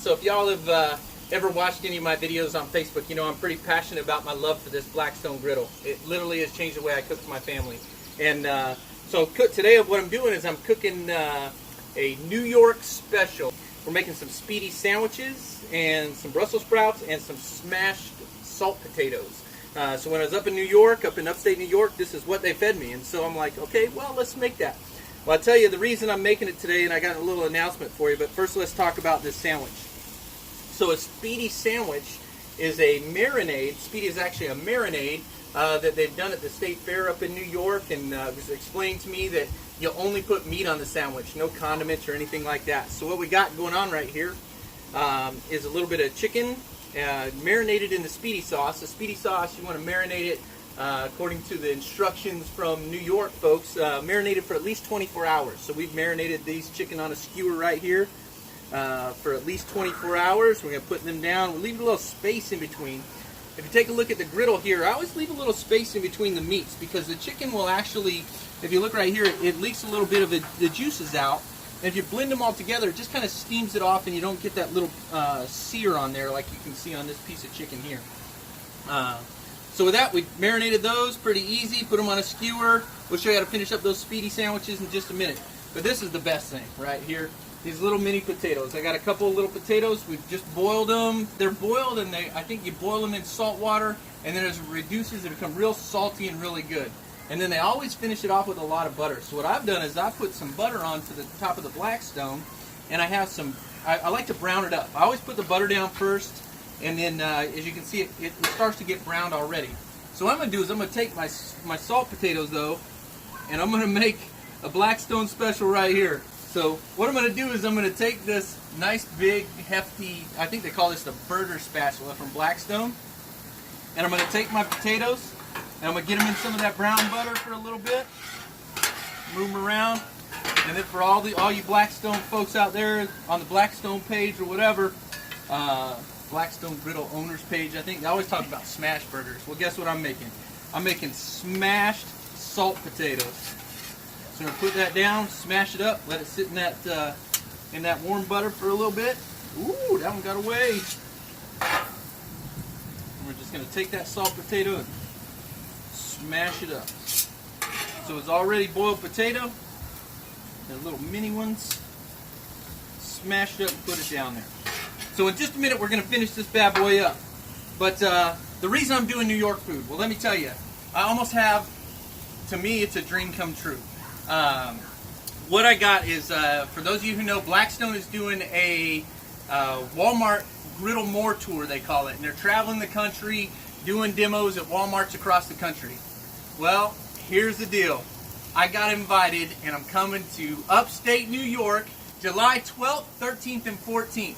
So if y'all have ever watched any of my videos on Facebook, you know I'm pretty passionate about my love for this Blackstone Griddle. It literally has changed the way I cook for my family. And so today what I'm doing is I'm cooking a New York special. We're making some Spiedie sandwiches and some Brussels sprouts and some smashed salt potatoes. So when I was up in New York, up in upstate New York, this is what they fed me. And so I'm like, okay, well, let's make that. Well, I'll tell you the reason I'm making it today, and I got a little announcement for you, but first let's talk about this sandwich. So a Spiedie sandwich is a marinade. Spiedie is actually a marinade that they've done at the State Fair up in New York, and it was explained to me that you only put meat on the sandwich, no condiments or anything like that. So what we got going on right here is a little bit of chicken marinated in the Spiedie sauce. The Spiedie sauce, you want to marinate it according to the instructions from New York folks, marinated for at least 24 hours. So we've marinated these chicken on a skewer right here for at least 24 hours. We're going to put them down. We'll leave a little space in between. If you take a look at the griddle here, I always leave a little space in between the meats because the chicken will actually, if you look right here, it leaks a little bit of the juices out. And if you blend them all together, it just kind of steams it off and you don't get that little sear on there like you can see on this piece of chicken here. So with that, we marinated those pretty easy, put them on a skewer. We'll show you how to finish up those Spiedie sandwiches in just a minute. But this is the best thing right here. These little mini potatoes. I got a couple of little potatoes. We've just boiled them. They're boiled, and I think you boil them in salt water, and then as it reduces, they become real salty and really good. And then they always finish it off with a lot of butter. So what I've done is I put some butter onto the top of the Blackstone, and I have some, I like to brown it up. I always put the butter down first, and then as you can see, it starts to get browned already. So what I'm going to do is I'm going to take my salt potatoes, though, and I'm going to make a Blackstone special right here. So what I'm going to do is I'm going to take this nice big hefty, I think they call this the burger spatula from Blackstone, and I'm going to take my potatoes and I'm going to get them in some of that brown butter for a little bit, move them around, and then for all you Blackstone folks out there on the Blackstone page or whatever, Blackstone Griddle owners page, I think they always talk about smash burgers. Well, guess what I'm making? I'm making smashed salt potatoes. So I'm going to put that down, smash it up, let it sit in that warm butter for a little bit. Ooh, that one got away. And we're just going to take that salt potato and smash it up. So it's already boiled potato. They're little mini ones. Smash it up and put it down there. So in just a minute we're going to finish this bad boy up. But the reason I'm doing New York food, well, let me tell you, I almost have, to me, it's a dream come true. What I got is, for those of you who know, Blackstone is doing a Walmart Griddle More tour, they call it. And they're traveling the country, doing demos at Walmarts across the country. Well, here's the deal. I got invited, and I'm coming to upstate New York, July 12th, 13th, and 14th.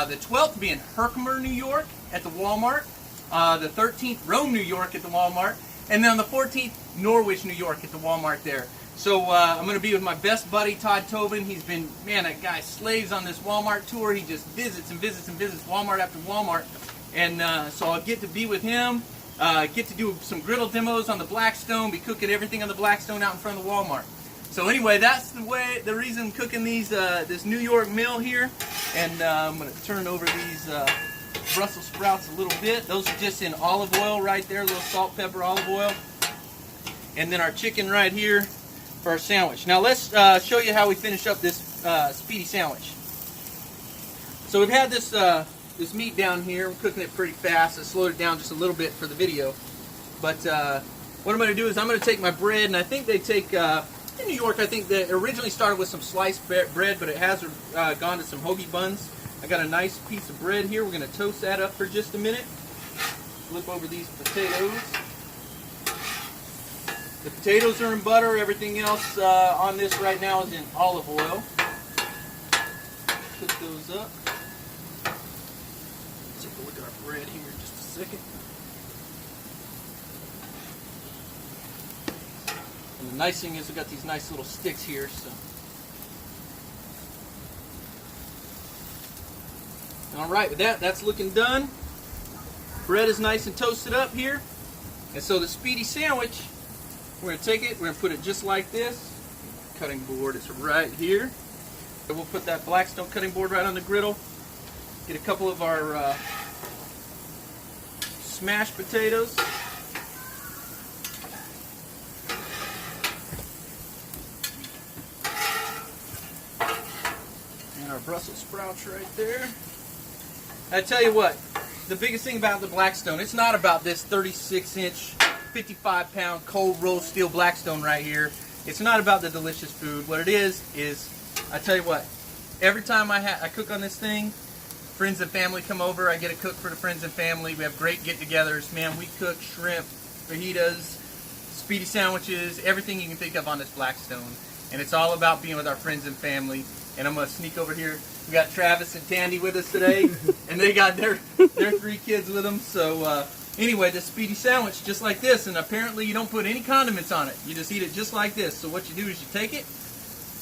The 12th being Herkimer, New York at the Walmart. The 13th, Rome, New York at the Walmart. And then on the 14th, Norwich, New York at the Walmart there. So I'm going to be with my best buddy, Todd Tobin. He's been, man, that guy slaves on this Walmart tour. He just visits and visits and visits Walmart after Walmart. And so I'll get to be with him, get to do some griddle demos on the Blackstone, be cooking everything on the Blackstone out in front of the Walmart. So anyway, that's the reason I'm cooking these this New York meal here. And I'm going to turn over these Brussels sprouts a little bit. Those are just in olive oil right there, a little salt, pepper, olive oil. And then our chicken right here for our sandwich. Now let's show you how we finish up this Spiedie sandwich. So we've had this this meat down here. We're cooking it pretty fast. I slowed it down just a little bit for the video. But what I'm going to do is I'm going to take my bread, and I think they take, in New York, I think they originally started with some sliced bread, but it has gone to some hoagie buns. I got a nice piece of bread here. We're going to toast that up for just a minute. Flip over these potatoes. The potatoes are in butter. Everything else on this right now is in olive oil. Cook those up. Let's take a look at our bread here in just a second. And the nice thing is we've got these nice little sticks here. So, all right, with that, that's looking done. Bread is nice and toasted up here. And so the Spiedie sandwich, we're going to take it, we're going to put it just like this. Cutting board is right here. And we'll put that Blackstone cutting board right on the griddle. Get a couple of our smashed potatoes. And our Brussels sprouts right there. I tell you what, the biggest thing about the Blackstone, it's not about this 36-inch, 55-pound cold rolled steel Blackstone right here. It's not about the delicious food. What it is, I tell you what, every time I cook on this thing, friends and family come over, I get a cook for the friends and family. We have great get-togethers. Man, we cook shrimp, fajitas, Spiedie sandwiches, everything you can think of on this Blackstone. And it's all about being with our friends and family. And I'm going to sneak over here. We got Travis and Tandy with us today, and they got their 3 kids with them. So anyway, the Spiedie sandwich, just like this, and apparently you don't put any condiments on it. You just eat it just like this. So what you do is you take it,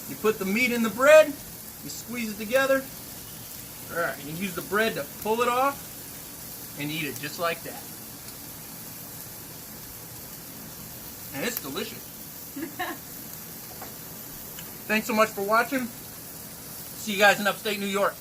you put the meat in the bread, you squeeze it together. All right, you use the bread to pull it off, and you eat it just like that. And it's delicious. Thanks so much for watching. See you guys in upstate New York.